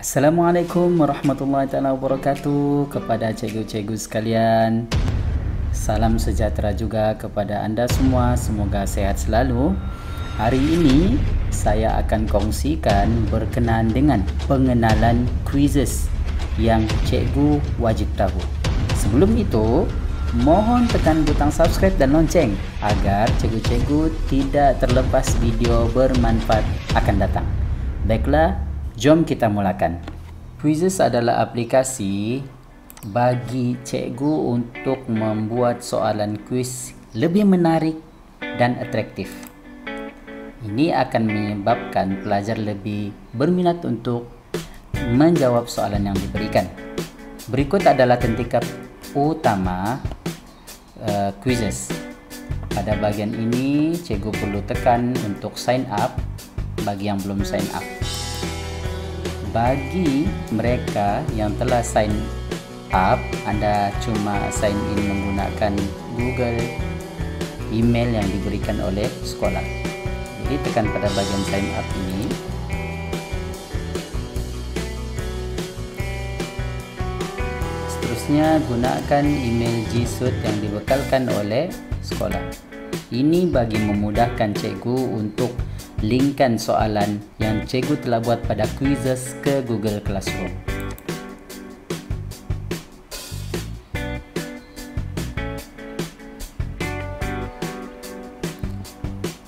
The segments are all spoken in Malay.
Assalamualaikum warahmatullahi taala wabarakatuh kepada cikgu-cikgu sekalian. Salam sejahtera juga kepada anda semua, semoga sehat selalu. Hari ini saya akan kongsikan berkenaan dengan pengenalan quizzes yang cikgu wajib tahu. Sebelum itu, mohon tekan butang subscribe dan lonceng agar cikgu-cikgu tidak terlepas video bermanfaat akan datang. Baiklah, jom kita mulakan. Quizzes adalah aplikasi bagi cikgu untuk membuat soalan kuis lebih menarik dan atraktif. Ini akan menyebabkan pelajar lebih berminat untuk menjawab soalan yang diberikan. Berikut adalah tingkap utama quizzes. Pada bagian ini, cikgu perlu tekan untuk sign up bagi yang belum sign up. Bagi mereka yang telah sign up, anda cuma sign in menggunakan Google email yang diberikan oleh sekolah. Jadi tekan pada bagian sign up ini. Seterusnya gunakan email G Suite yang dibekalkan oleh sekolah. Ini bagi memudahkan cikgu untuk linkkan soalan yang cikgu telah buat pada quizzes ke Google Classroom.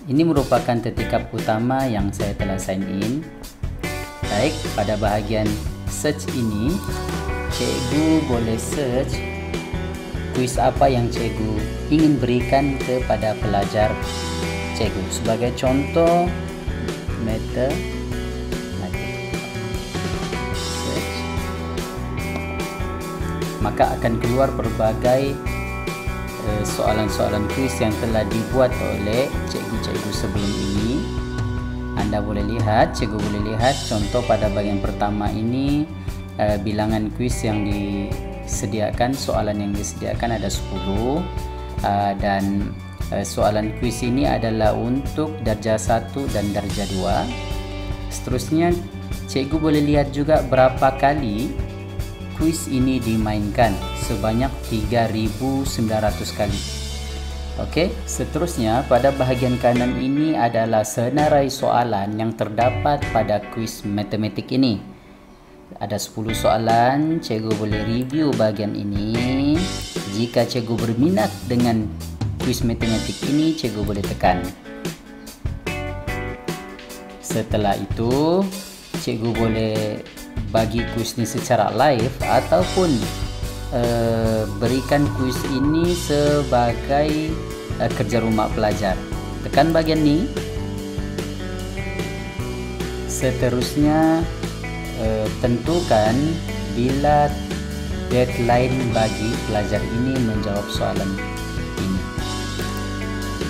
Ini merupakan tingkap utama yang saya telah sign in. Baik, pada bahagian search ini, cikgu boleh search kuis apa yang cikgu ingin berikan kepada pelajar cikgu. Sebagai contoh, search, maka akan keluar berbagai soalan-soalan kuis yang telah dibuat oleh cikgu-cikgu sebelum ini. Anda boleh lihat, cikgu boleh lihat contoh pada bagian pertama ini, bilangan kuis yang disediakan, soalan yang disediakan ada 10, dan soalan kuis ini adalah untuk darjah 1 dan darjah 2. Seterusnya, cikgu boleh lihat juga berapa kali kuis ini dimainkan, sebanyak 3.900 kali. Okey, seterusnya pada bahagian kanan ini adalah senarai soalan yang terdapat pada kuis matematik ini. Ada 10 soalan, cikgu boleh review bahagian ini. Jika cikgu berminat dengan kuis matematik ini, cikgu boleh tekan. Setelah itu, cikgu boleh bagi kuis ini secara live ataupun berikan kuis ini sebagai kerja rumah pelajar. Tekan bagian ini. Seterusnya, tentukan bila deadline bagi pelajar ini menjawab soalan ini.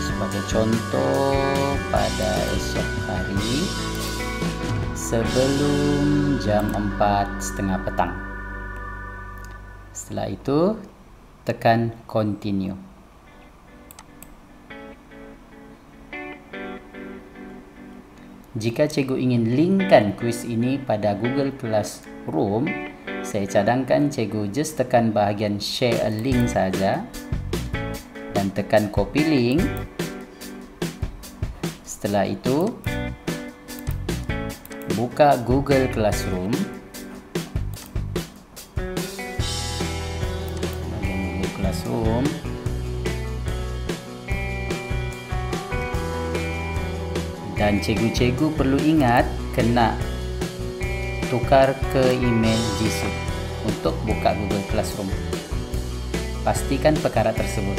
Sebagai contoh, pada esok hari sebelum jam 4:30 petang. Setelah itu, tekan continue. Jika cikgu ingin linkkan kuis ini pada Google Classroom, saya cadangkan cikgu just tekan bahagian share a link saja dan tekan copy link. Setelah itu, buka Google Classroom. Google Classroom. Dan cikgu-cikgu perlu ingat kena tukar ke email G Suite untuk buka Google Classroom. Pastikan perkara tersebut.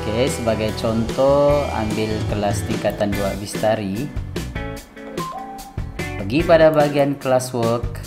Okey, sebagai contoh, ambil kelas tingkatan 2 Bistari. Pergi pada bahagian classwork.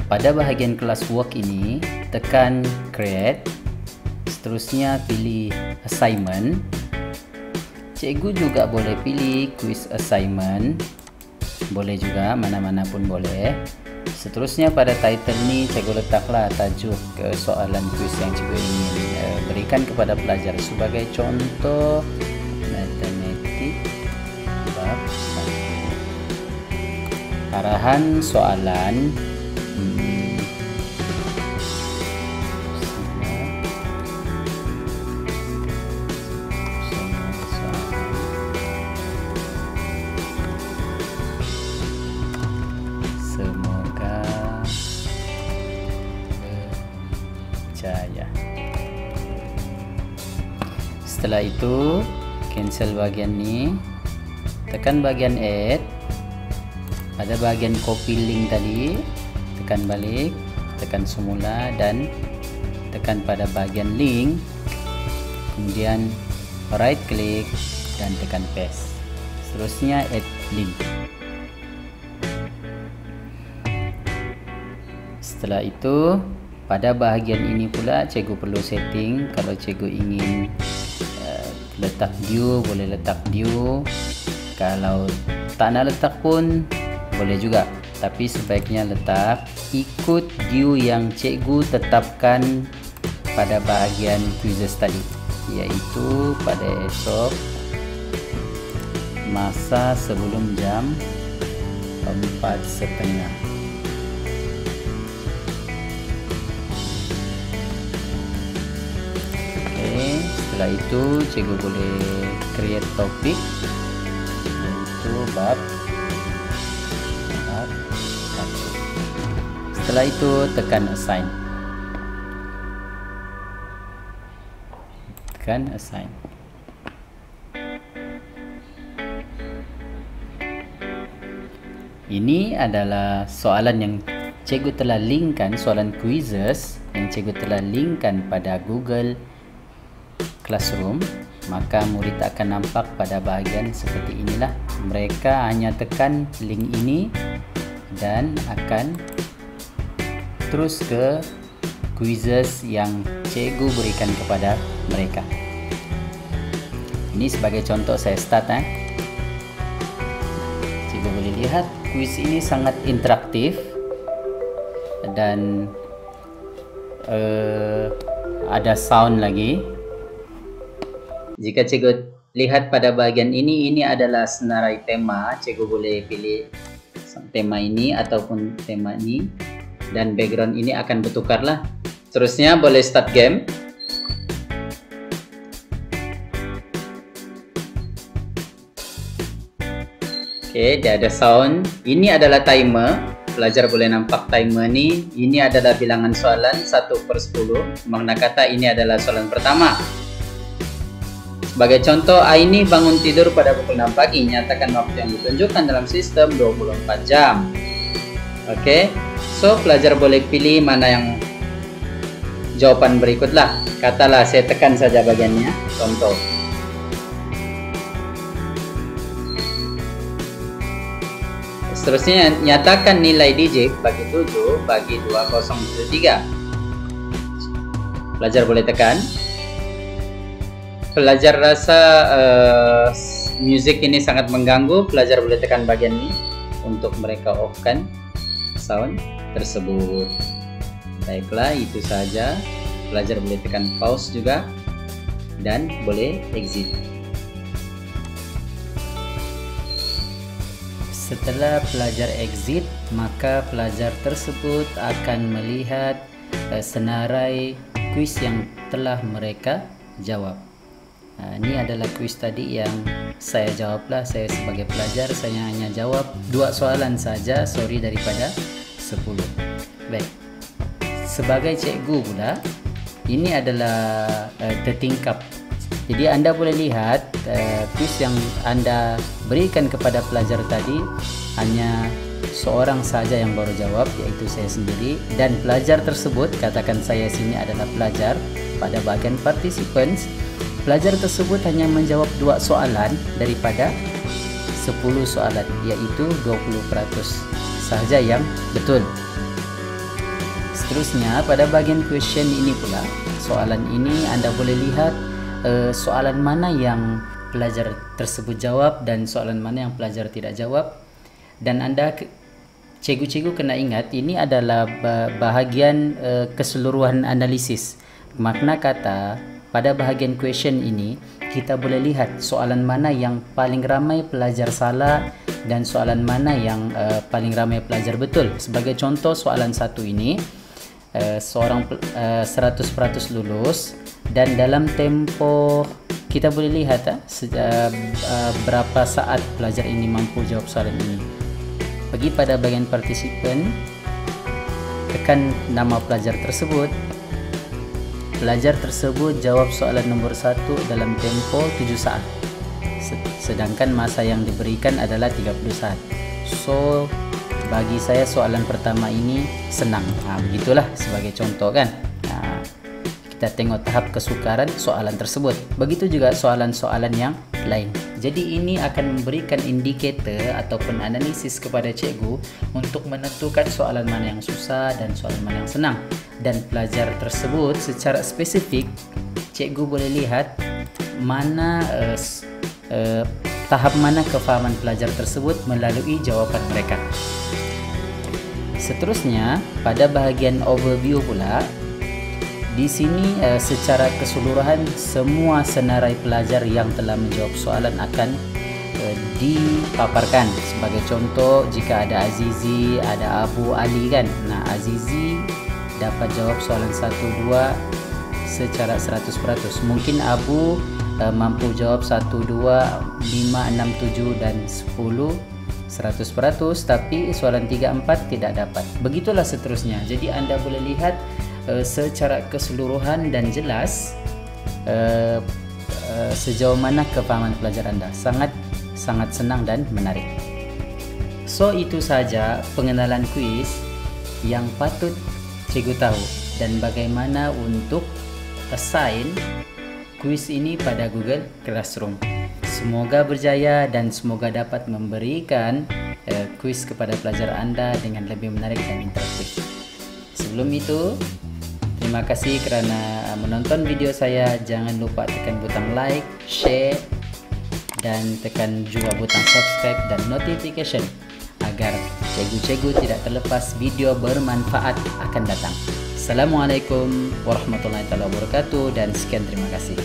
Pada bahagian classwork ini, tekan create. Seterusnya pilih assignment. Cikgu juga boleh pilih quiz assignment. Boleh juga, mana-mana pun boleh. Seterusnya pada title ni, cikgu letaklah tajuk soalan kuis yang cikgu ingin berikan kepada pelajar. Sebagai contoh, matematik bab 1. arahan soalan. Semoga berjaya. Setelah itu cancel bagian ini, tekan bagian add, pada bagian copy link tadi tekan balik, tekan semula dan tekan pada bagian link, kemudian right click dan tekan paste. Seterusnya add link. Setelah itu pada bahagian ini pula cikgu perlu setting. Kalau cikgu ingin letak view, boleh letak view. Kalau tak nak letak pun boleh juga, tapi sebaiknya letak ikut view yang cikgu tetapkan pada bahagian quizzes tadi, yaitu pada esok masa sebelum jam 4:30. Setelah itu cikgu boleh create topik, yaitu bab 1. Setelah itu tekan assign. Ini adalah soalan yang cikgu telah linkkan, soalan quizzes yang cikgu telah linkkan pada Google Classroom. Maka murid akan nampak pada bahagian seperti inilah. Mereka hanya tekan link ini dan akan terus ke quizzes yang cikgu berikan kepada mereka. Ini sebagai contoh saya start. Cikgu boleh lihat quiz ini sangat interaktif dan ada sound lagi. Jika cikgu lihat pada bahagian ini adalah senarai tema. Cikgu boleh pilih tema ini ataupun tema ini, dan background ini akan bertukar lah. Terusnya boleh start game. Oke, dia ada sound. Ini adalah timer. Pelajar boleh nampak timer ni. Ini adalah bilangan soalan 1/10. Makna kata ini adalah soalan pertama. Sebagai contoh, Aini bangun tidur pada pukul 6 pagi. Nyatakan waktu yang ditunjukkan dalam sistem 24 jam. Oke, so pelajar boleh pilih mana yang jawaban berikutlah. Katalah saya tekan saja bagiannya, contoh. Seterusnya, nyatakan nilai digit bagi 7 bagi 2073. Pelajar boleh tekan. Pelajar rasa musik ini sangat mengganggu, pelajar boleh tekan bagian ini untuk mereka offkan sound tersebut. Baiklah, itu saja. Pelajar boleh tekan pause juga dan boleh exit. Setelah pelajar exit, maka pelajar tersebut akan melihat senarai kuis yang telah mereka jawab. Ini adalah kuis tadi yang saya jawablah. Saya sebagai pelajar, saya hanya jawab 2 soalan saja, sorry, daripada 10. Baik, sebagai cikgu pula, ini adalah tertingkap. Jadi anda boleh lihat kuis yang anda berikan kepada pelajar tadi hanya seorang saja yang baru jawab, yaitu saya sendiri. Dan pelajar tersebut, katakan saya sini adalah pelajar, pada bagian participants, pelajar tersebut hanya menjawab 2 soalan daripada 10 soalan, yaitu 20% sahaja yang betul. Seterusnya, pada bagian question ini pula, soalan ini anda boleh lihat soalan mana yang pelajar tersebut jawab dan soalan mana yang pelajar tidak jawab. Dan anda, cikgu-cikgu kena ingat, ini adalah bahagian keseluruhan analisis. Makna kata, pada bahagian question ini kita boleh lihat soalan mana yang paling ramai pelajar salah dan soalan mana yang paling ramai pelajar betul. Sebagai contoh, soalan 1 ini seorang 100% lulus, dan dalam tempo kita boleh lihat berapa saat pelajar ini mampu jawab soalan ini. Pergi pada bagian partisipan, tekan nama pelajar tersebut. Pelajar tersebut jawab soalan nomor 1 dalam tempo 7 saat. Sedangkan masa yang diberikan adalah 30 saat. So, bagi saya soalan pertama ini senang. Begitulah sebagai contoh kan. Kita tengok tahap kesukaran soalan tersebut. Begitu juga soalan-soalan yang lain. Jadi ini akan memberikan indikator ataupun analisis kepada cikgu untuk menentukan soalan mana yang susah dan soalan mana yang senang. Dan pelajar tersebut secara spesifik cikgu boleh lihat mana tahap mana kefahaman pelajar tersebut melalui jawapan mereka. Seterusnya pada bahagian overview pula, di sini secara keseluruhan semua senarai pelajar yang telah menjawab soalan akan dipaparkan. Sebagai contoh, jika ada Azizi, ada Abu Ali kan. Nah, Azizi dapat jawab soalan 1, 2 secara 100%. Mungkin Abu mampu jawab 1, 2, 5, 6, 7 dan 10 100%, tapi soalan 3, 4 tidak dapat. Begitulah seterusnya. Jadi anda boleh lihat secara keseluruhan dan jelas sejauh mana kefahaman pelajar anda. Sangat senang dan menarik. So, itu saja pengenalan kuis yang patut cikgu tahu dan bagaimana untuk assign kuis ini pada Google Classroom. Semoga berjaya dan semoga dapat memberikan kuis kepada pelajar anda dengan lebih menarik dan interaktif. Sebelum itu, terima kasih kerana menonton video saya. Jangan lupa tekan butang like, share dan tekan juga butang subscribe dan notification agar cikgu-cikgu tidak terlepas video bermanfaat akan datang. Assalamualaikum warahmatullahi wabarakatuh dan sekian, terima kasih.